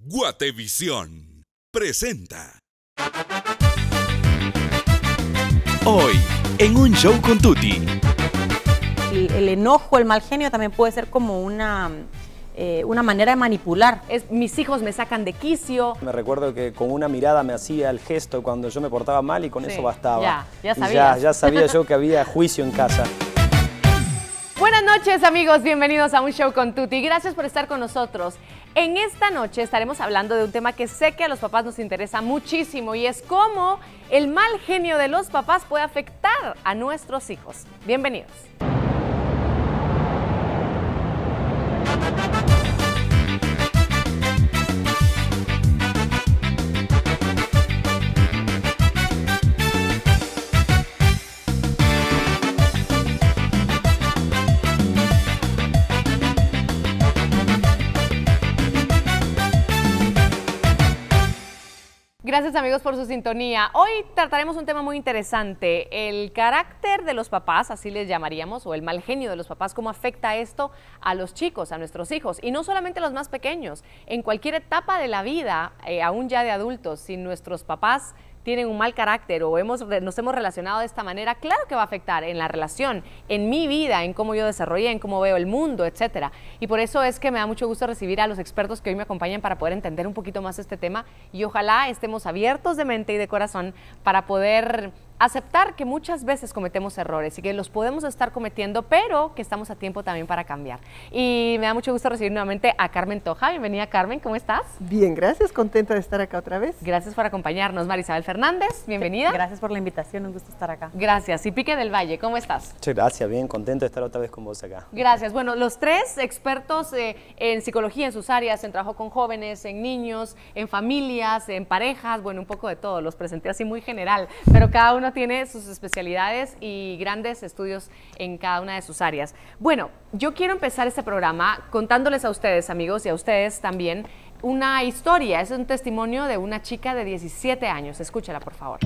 Guatevisión presenta. Hoy, en un show con Tuti. El enojo, el mal genio también puede ser como una manera de manipular. Mis hijos me sacan de quicio. Me recuerdo que con una mirada me hacía el gesto cuando yo me portaba mal y con eso bastaba. Ya sabías. Ya sabía yo que había juicio en casa. Buenas noches, amigos, bienvenidos a un show con Tuti. Gracias por estar con nosotros. En esta noche estaremos hablando de un tema que sé que a los papás nos interesa muchísimo y es cómo el mal genio de los papás puede afectar a nuestros hijos. Bienvenidos. Gracias, amigos, por su sintonía. Hoy trataremos un tema muy interesante, el carácter de los papás, así les llamaríamos, o el mal genio de los papás, cómo afecta esto a los chicos, a nuestros hijos, y no solamente a los más pequeños, en cualquier etapa de la vida, aún ya de adultos, si nuestros papás tienen un mal carácter o nos hemos relacionado de esta manera, claro que va a afectar en la relación, en mi vida, en cómo yo desarrollé, en cómo veo el mundo, etcétera. Y por eso es que me da mucho gusto recibir a los expertos que hoy me acompañan para poder entender un poquito más este tema y ojalá estemos abiertos de mente y de corazón para poder aceptar que muchas veces cometemos errores y que los podemos estar cometiendo, pero que estamos a tiempo también para cambiar. Y me da mucho gusto recibir nuevamente a Carmen Toja. Bienvenida, Carmen, ¿cómo estás? Bien, gracias, contenta de estar acá otra vez. Gracias por acompañarnos. Marisabel Fernández, bienvenida. Gracias por la invitación, un gusto estar acá. Gracias. Y Pique del Valle, ¿cómo estás? Muchas gracias, bien, contento de estar otra vez con vos acá. Gracias. Bueno, los tres expertos en psicología, en sus áreas, en trabajo con jóvenes, en niños, en familias, en parejas, bueno, un poco de todo, los presenté así muy general, pero cada uno tiene sus especialidades y grandes estudios en cada una de sus áreas. Bueno, yo quiero empezar este programa contándoles a ustedes, amigos, y a ustedes también, una historia. Es un testimonio de una chica de 17 años. Escúchala, por favor.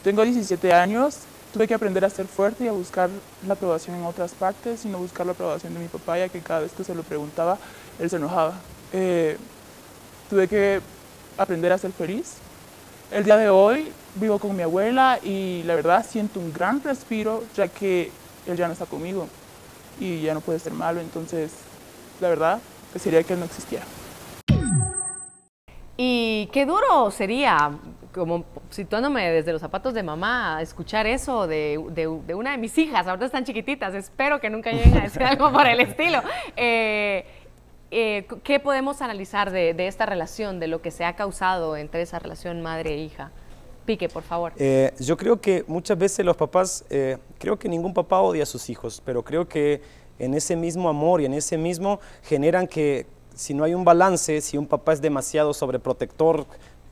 Tengo 17 años, tuve que aprender a ser fuerte y a buscar la aprobación en otras partes y no buscar la aprobación de mi papá, ya que cada vez que se lo preguntaba, él se enojaba. Tuve que aprender a ser feliz. El día de hoy vivo con mi abuela y la verdad siento un gran respiro, ya que él ya no está conmigo y ya no puede ser malo, entonces la verdad desearía que él no existiera. Y qué duro sería, como situándome desde los zapatos de mamá, escuchar eso de una de mis hijas, ahorita están chiquititas, espero que nunca lleguen a decir algo por el estilo. ¿Qué podemos analizar de esta relación, de lo que se ha causado entre esa relación madre e hija? Pique, por favor. Yo creo que muchas veces los papás, creo que ningún papá odia a sus hijos, pero creo que en ese mismo amor y en ese mismo generan que si no hay un balance, si un papá es demasiado sobreprotector,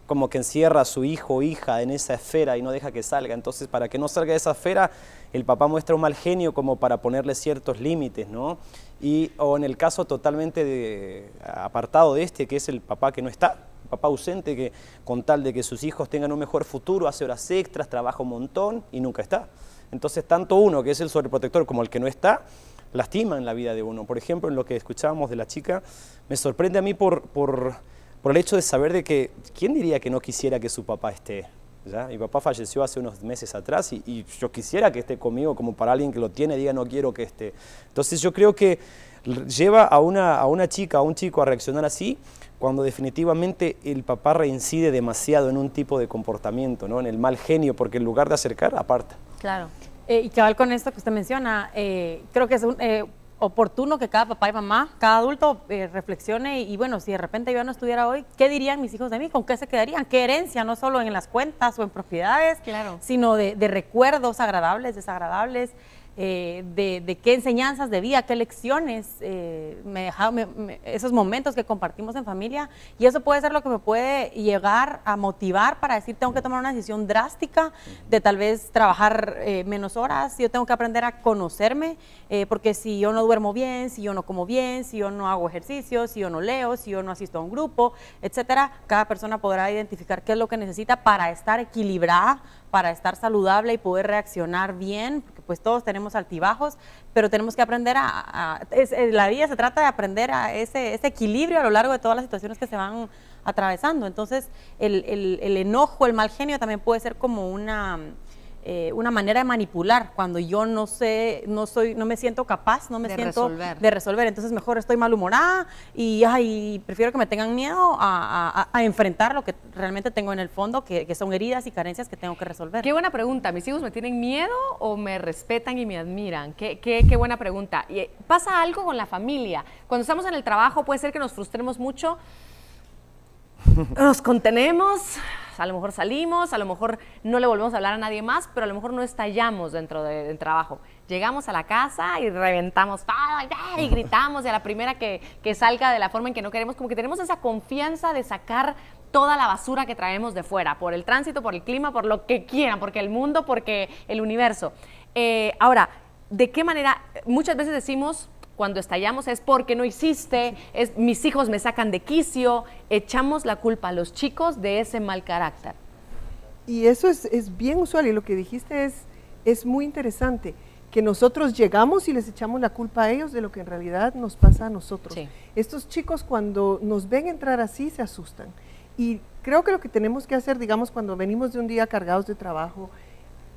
como que encierra a su hijo o hija en esa esfera y no deja que salga, entonces para que no salga de esa esfera, el papá muestra un mal genio como para ponerle ciertos límites, ¿no? O en el caso totalmente apartado de este, que es el papá que no está, papá ausente, que con tal de que sus hijos tengan un mejor futuro, hace horas extras, trabaja un montón y nunca está. Entonces tanto uno, que es el sobreprotector, como el que no está, lastiman la vida de uno. Por ejemplo, en lo que escuchábamos de la chica, me sorprende a mí por el hecho de saber de que, ¿quién diría que no quisiera que su papá esté? ¿Ya? Mi papá falleció hace unos meses atrás y yo quisiera que esté conmigo, como para alguien que lo tiene, diga no quiero que esté. Entonces yo creo que lleva a una chica, a un chico a reaccionar así, cuando definitivamente el papá reincide demasiado en un tipo de comportamiento, ¿no? En el mal genio, porque en lugar de acercar, aparta. Claro. Y cabal con esto que usted menciona, creo que es oportuno que cada papá y mamá, cada adulto reflexione y bueno, si de repente yo no estuviera hoy, ¿qué dirían mis hijos de mí? ¿Con qué se quedarían? ¿Qué herencia? No solo en las cuentas o en propiedades, claro, sino de recuerdos agradables, desagradables, de qué enseñanzas de vida, qué lecciones me dejaron esos momentos que compartimos en familia, y eso puede ser lo que me puede llegar a motivar para decir tengo que tomar una decisión drástica de tal vez trabajar menos horas, yo tengo que aprender a conocerme, porque si yo no duermo bien, si yo no como bien, si yo no hago ejercicio, si yo no leo, si yo no asisto a un grupo, etcétera, cada persona podrá identificar qué es lo que necesita para estar equilibrada, para estar saludable y poder reaccionar bien, porque pues todos tenemos altibajos, pero tenemos que aprender la vida se trata de aprender a ese equilibrio a lo largo de todas las situaciones que se van atravesando. Entonces, el enojo, el mal genio también puede ser como una manera de manipular cuando yo no me siento capaz, no me siento de resolver. Entonces mejor estoy malhumorada y prefiero que me tengan miedo a enfrentar lo que realmente tengo en el fondo, que son heridas y carencias que tengo que resolver. Qué buena pregunta. ¿Mis hijos me tienen miedo o me respetan y me admiran? Qué buena pregunta. Y pasa algo con la familia. Cuando estamos en el trabajo puede ser que nos frustremos mucho, nos contenemos, a lo mejor salimos, a lo mejor no le volvemos a hablar a nadie más, pero a lo mejor no estallamos dentro del trabajo. Llegamos a la casa y reventamos todo y gritamos, y a la primera que salga de la forma en que no queremos, como que tenemos esa confianza de sacar toda la basura que traemos de fuera, por el tránsito, por el clima, por lo que quieran, porque el mundo, porque el universo. Ahora, ¿de qué manera? Muchas veces decimos, cuando estallamos es porque no hiciste, mis hijos me sacan de quicio, echamos la culpa a los chicos de ese mal carácter. Y eso es bien usual, y lo que dijiste es muy interesante, que nosotros llegamos y les echamos la culpa a ellos de lo que en realidad nos pasa a nosotros. Sí. Estos chicos cuando nos ven entrar así se asustan. Y creo que lo que tenemos que hacer, digamos, cuando venimos de un día cargados de trabajo,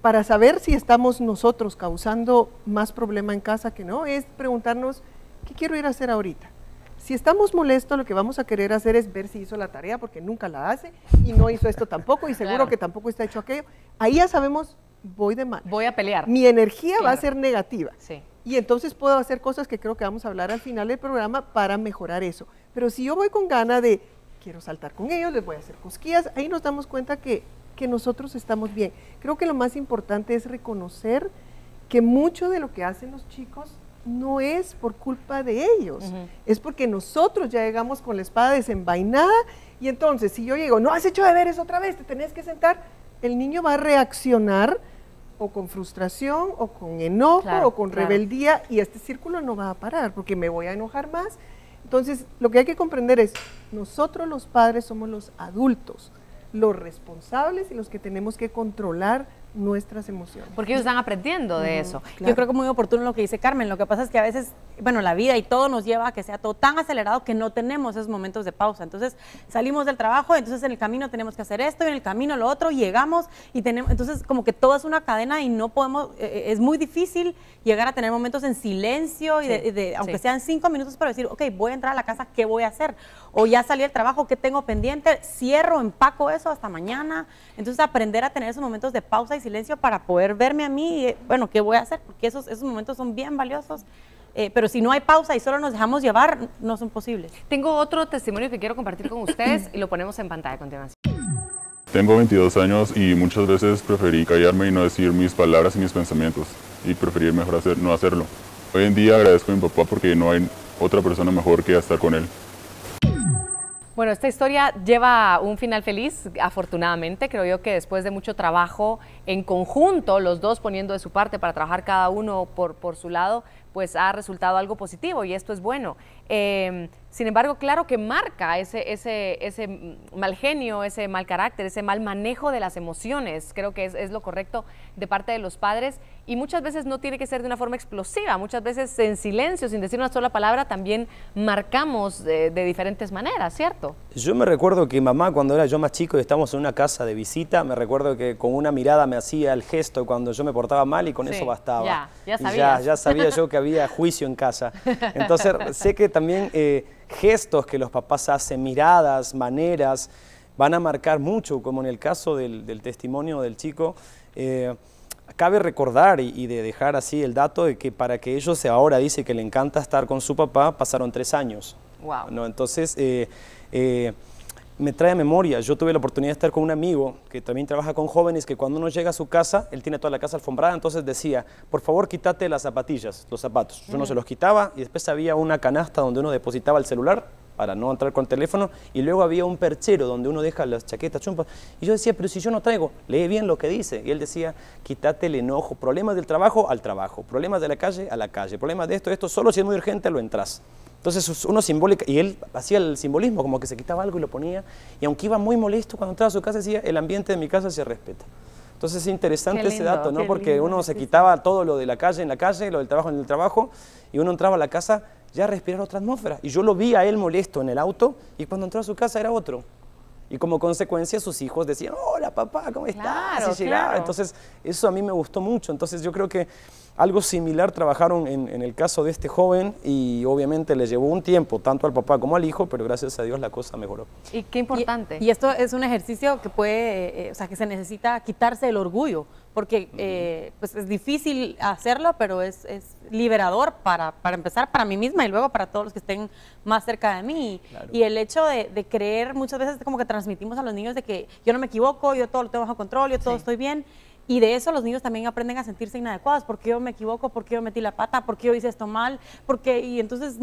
para saber si estamos nosotros causando más problema en casa que no, es preguntarnos, ¿qué quiero ir a hacer ahorita? Si estamos molestos, lo que vamos a querer hacer es ver si hizo la tarea, porque nunca la hace, y no hizo esto tampoco, y seguro que tampoco está hecho aquello. Ahí ya sabemos, voy de mal. Voy a pelear. Mi energía va a ser negativa. Sí. Y entonces puedo hacer cosas que creo que vamos a hablar al final del programa para mejorar eso. Pero si yo voy con ganas de, quiero saltar con ellos, les voy a hacer cosquillas, ahí nos damos cuenta que nosotros estamos bien. Creo que lo más importante es reconocer que mucho de lo que hacen los chicos no es por culpa de ellos, es porque nosotros ya llegamos con la espada desenvainada, y entonces si yo llego, no has hecho deberes otra vez, te tenés que sentar, el niño va a reaccionar o con frustración, o con enojo, o con rebeldía, y este círculo no va a parar, porque me voy a enojar más. Entonces, lo que hay que comprender es, nosotros los padres somos los adultos, los responsables y los que tenemos que controlar nuestras emociones. Porque ellos están aprendiendo de eso. Claro. Yo creo que es muy oportuno lo que dice Carmen. Lo que pasa es que a veces, bueno, la vida y todo nos lleva a que sea todo tan acelerado que no tenemos esos momentos de pausa. Entonces salimos del trabajo, entonces en el camino tenemos que hacer esto, y en el camino lo otro, llegamos y tenemos, entonces como que todo es una cadena y no podemos, es muy difícil llegar a tener momentos en silencio y aunque sean 5 minutos para decir, ok, voy a entrar a la casa, ¿qué voy a hacer? O ya salí del trabajo, ¿qué tengo pendiente? Cierro, empaco eso hasta mañana. Entonces aprender a tener esos momentos de pausa y silencio para poder verme a mí, bueno, ¿qué voy a hacer? Porque esos momentos son bien valiosos, pero si no hay pausa y solo nos dejamos llevar, no son posibles. Tengo otro testimonio que quiero compartir con ustedes y lo ponemos en pantalla a continuación. Tengo 22 años y muchas veces preferí callarme y no decir mis palabras y mis pensamientos, y preferí mejor no hacerlo. Hoy en día agradezco a mi papá porque no hay otra persona mejor que estar con él. Bueno, esta historia lleva un final feliz, afortunadamente. Creo yo que después de mucho trabajo en conjunto, los dos poniendo de su parte para trabajar cada uno por su lado, pues ha resultado algo positivo, y esto es bueno. Sin embargo, claro que marca ese mal genio, ese mal carácter, ese mal manejo de las emociones. Creo que es lo correcto de parte de los padres, y muchas veces no tiene que ser de una forma explosiva. Muchas veces en silencio, sin decir una sola palabra, también marcamos de diferentes maneras, ¿cierto? Yo me recuerdo que mamá, cuando era yo más chico y estábamos en una casa de visita, me recuerdo que con una mirada me hacía el gesto cuando yo me portaba mal, y con eso bastaba. Ya sabías. Ya sabía yo que había juicio en casa. Entonces sé que también gestos que los papás hacen, miradas, maneras, van a marcar mucho, como en el caso del testimonio del chico. Cabe recordar y de dejar así el dato de que para que ellos ahora dice que le encanta estar con su papá, pasaron 3 años. Wow. ¿No? Entonces, me trae a memoria, yo tuve la oportunidad de estar con un amigo que también trabaja con jóvenes, que cuando uno llega a su casa, él tiene toda la casa alfombrada, entonces decía, por favor quítate las zapatillas, los zapatos. Yo no se los quitaba, y después había una canasta donde uno depositaba el celular para no entrar con teléfono, y luego había un perchero donde uno deja las chaquetas, chumpas, y yo decía, pero si yo no traigo, lee bien lo que dice, y él decía, quítate el enojo, problemas del trabajo al trabajo, problemas de la calle a la calle, problemas de esto, solo si es muy urgente lo entras. Entonces uno simbólica, y él hacía el simbolismo, como que se quitaba algo y lo ponía, y aunque iba muy molesto cuando entraba a su casa, decía, el ambiente de mi casa se respeta. Entonces es interesante Qué ese lindo, dato, ¿no? qué Porque lindo, uno se sí, quitaba todo lo de la calle en la calle, lo del trabajo en el trabajo, y uno entraba a la casa ya a respirar otra atmósfera. Y yo lo vi a él molesto en el auto, y cuando entró a su casa era otro. Y como consecuencia sus hijos decían, hola papá, ¿cómo estás? Claro, Y llegaba. claro. Entonces eso a mí me gustó mucho. Entonces yo creo que algo similar trabajaron en el caso de este joven y obviamente le llevó un tiempo, tanto al papá como al hijo, pero gracias a Dios la cosa mejoró. Y qué importante. Y esto es un ejercicio que puede, o sea, que se necesita quitarse el orgullo, porque pues es difícil hacerlo, pero es liberador para empezar para mí misma y luego para todos los que estén más cerca de mí. Claro. Y el hecho de creer, muchas veces como que transmitimos a los niños de que yo no me equivoco, yo todo lo tengo bajo control, yo todo estoy bien. Y de eso los niños también aprenden a sentirse inadecuados. ¿Por qué yo me equivoco? ¿Por qué yo metí la pata? ¿Por qué yo hice esto mal? Y entonces,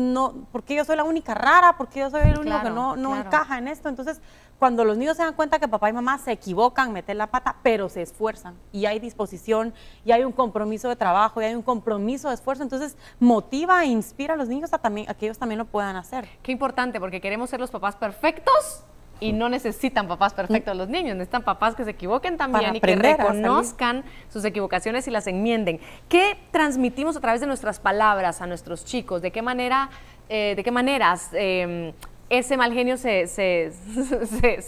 ¿por qué yo soy la única rara? ¿Por qué yo soy el único que no claro. encaja en esto? Entonces, cuando los niños se dan cuenta que papá y mamá se equivocan, meten la pata, pero se esfuerzan y hay disposición y hay un compromiso de trabajo y hay un compromiso de esfuerzo, entonces motiva e inspira a los niños a que ellos también lo puedan hacer. Qué importante, porque queremos ser los papás perfectos y no necesitan papás perfectos los niños, necesitan papás que se equivoquen también Para y que aprender a reconozcan sus equivocaciones y las enmienden. ¿Qué transmitimos a través de nuestras palabras a nuestros chicos? ¿De qué maneras ese mal genio se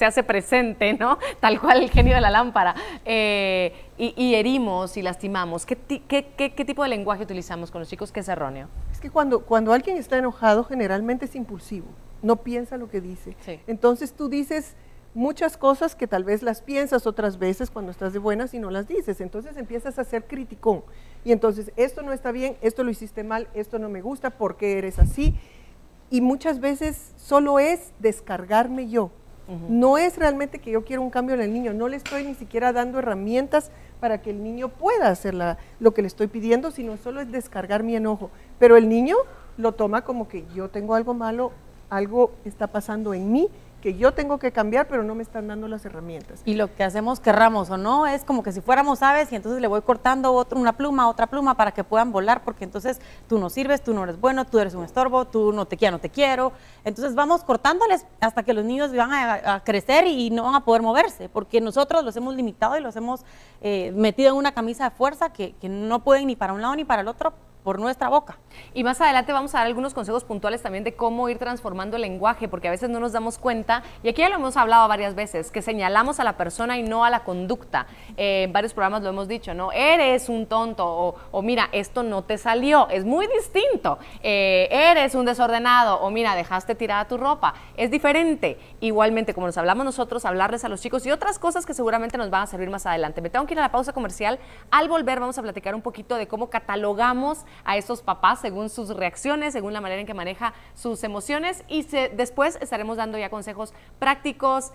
hace presente, ¿no? Tal cual el genio de la lámpara, y herimos y lastimamos? ¿Qué tipo de lenguaje utilizamos con los chicos que es erróneo? Es que cuando alguien está enojado, generalmente es impulsivo, no piensa lo que dice. Sí. Entonces tú dices muchas cosas que tal vez las piensas otras veces cuando estás de buenas y no las dices. Entonces empiezas a ser criticón. Y entonces, esto no está bien, esto lo hiciste mal, esto no me gusta, ¿por qué eres así? Y muchas veces solo es descargarme yo. No es realmente que yo quiero un cambio en el niño, no le estoy ni siquiera dando herramientas para que el niño pueda hacer lo que le estoy pidiendo, sino solo es descargar mi enojo. Pero el niño lo toma como que yo tengo algo malo, algo está pasando en mí, que yo tengo que cambiar, pero no me están dando las herramientas. Y lo que hacemos, querramos o no, es como que si fuéramos aves y entonces le voy cortando otra pluma para que puedan volar, porque entonces tú no sirves, tú no eres bueno, tú eres un estorbo, tú no te quiero. Entonces vamos cortándoles hasta que los niños van a crecer y no van a poder moverse, porque nosotros los hemos limitado y los hemos metido en una camisa de fuerza que no pueden ni para un lado ni para el otro por nuestra boca. Y más adelante vamos a dar algunos consejos puntuales también de cómo ir transformando el lenguaje, porque a veces no nos damos cuenta, y aquí ya lo hemos hablado varias veces, que señalamos a la persona y no a la conducta. En varios programas lo hemos dicho, ¿no? Eres un tonto, o mira, esto no te salió, es muy distinto. Eres un desordenado, o mira, dejaste tirada tu ropa, es diferente. Igualmente, como nos hablamos nosotros, hablarles a los chicos y otras cosas que seguramente nos van a servir más adelante. Me tengo que ir a la pausa comercial. Al volver vamos a platicar un poquito de cómo catalogamos a esos papás según sus reacciones, según la manera en que maneja sus emociones, y después estaremos dando ya consejos prácticos,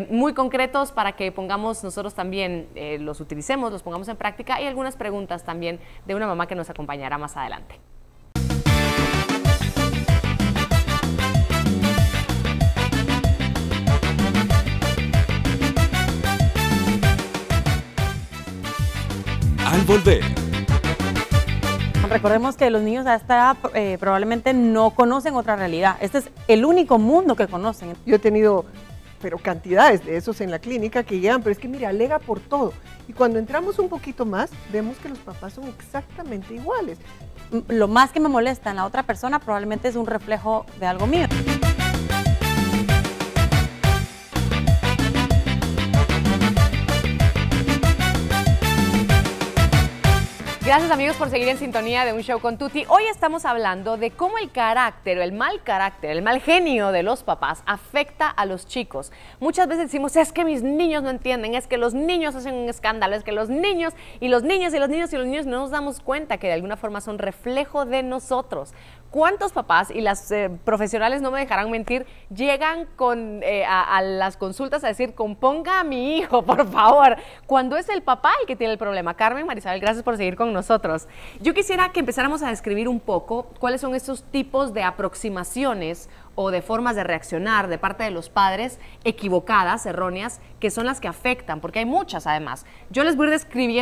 muy concretos, para que pongamos nosotros también, los utilicemos, los pongamos en práctica, y algunas preguntas también de una mamá que nos acompañará más adelante. Al volver, Recordemos que los niños a esta edad probablemente no conocen otra realidad. Este es el único mundo que conocen. Yo he tenido, pero cantidades de esos en la clínica que llegan, pero es que mira, alega por todo. Y cuando entramos un poquito más, vemos que los papás son exactamente iguales. Lo más que me molesta en la otra persona probablemente es un reflejo de algo mío. Gracias, amigos, por seguir en sintonía de Un Show con Tuti. Hoy estamos hablando de cómo el carácter, el mal genio de los papás afecta a los chicos. Muchas veces decimos, es que mis niños no entienden, es que los niños hacen un escándalo, es que los niños no nos damos cuenta que de alguna forma son reflejo de nosotros. ¿Cuántos papás, y las profesionales no me dejarán mentir, llegan a las consultas a decir, componga a mi hijo, por favor, cuando es el papá el que tiene el problema? Carmen, Marisabel, gracias por seguir con nosotros. Yo quisiera que empezáramos a describir un poco cuáles son estos tipos de aproximaciones o de formas de reaccionar de parte de los padres equivocadas, erróneas, que son las que afectan, porque hay muchas además. Yo les voy a ir describiendo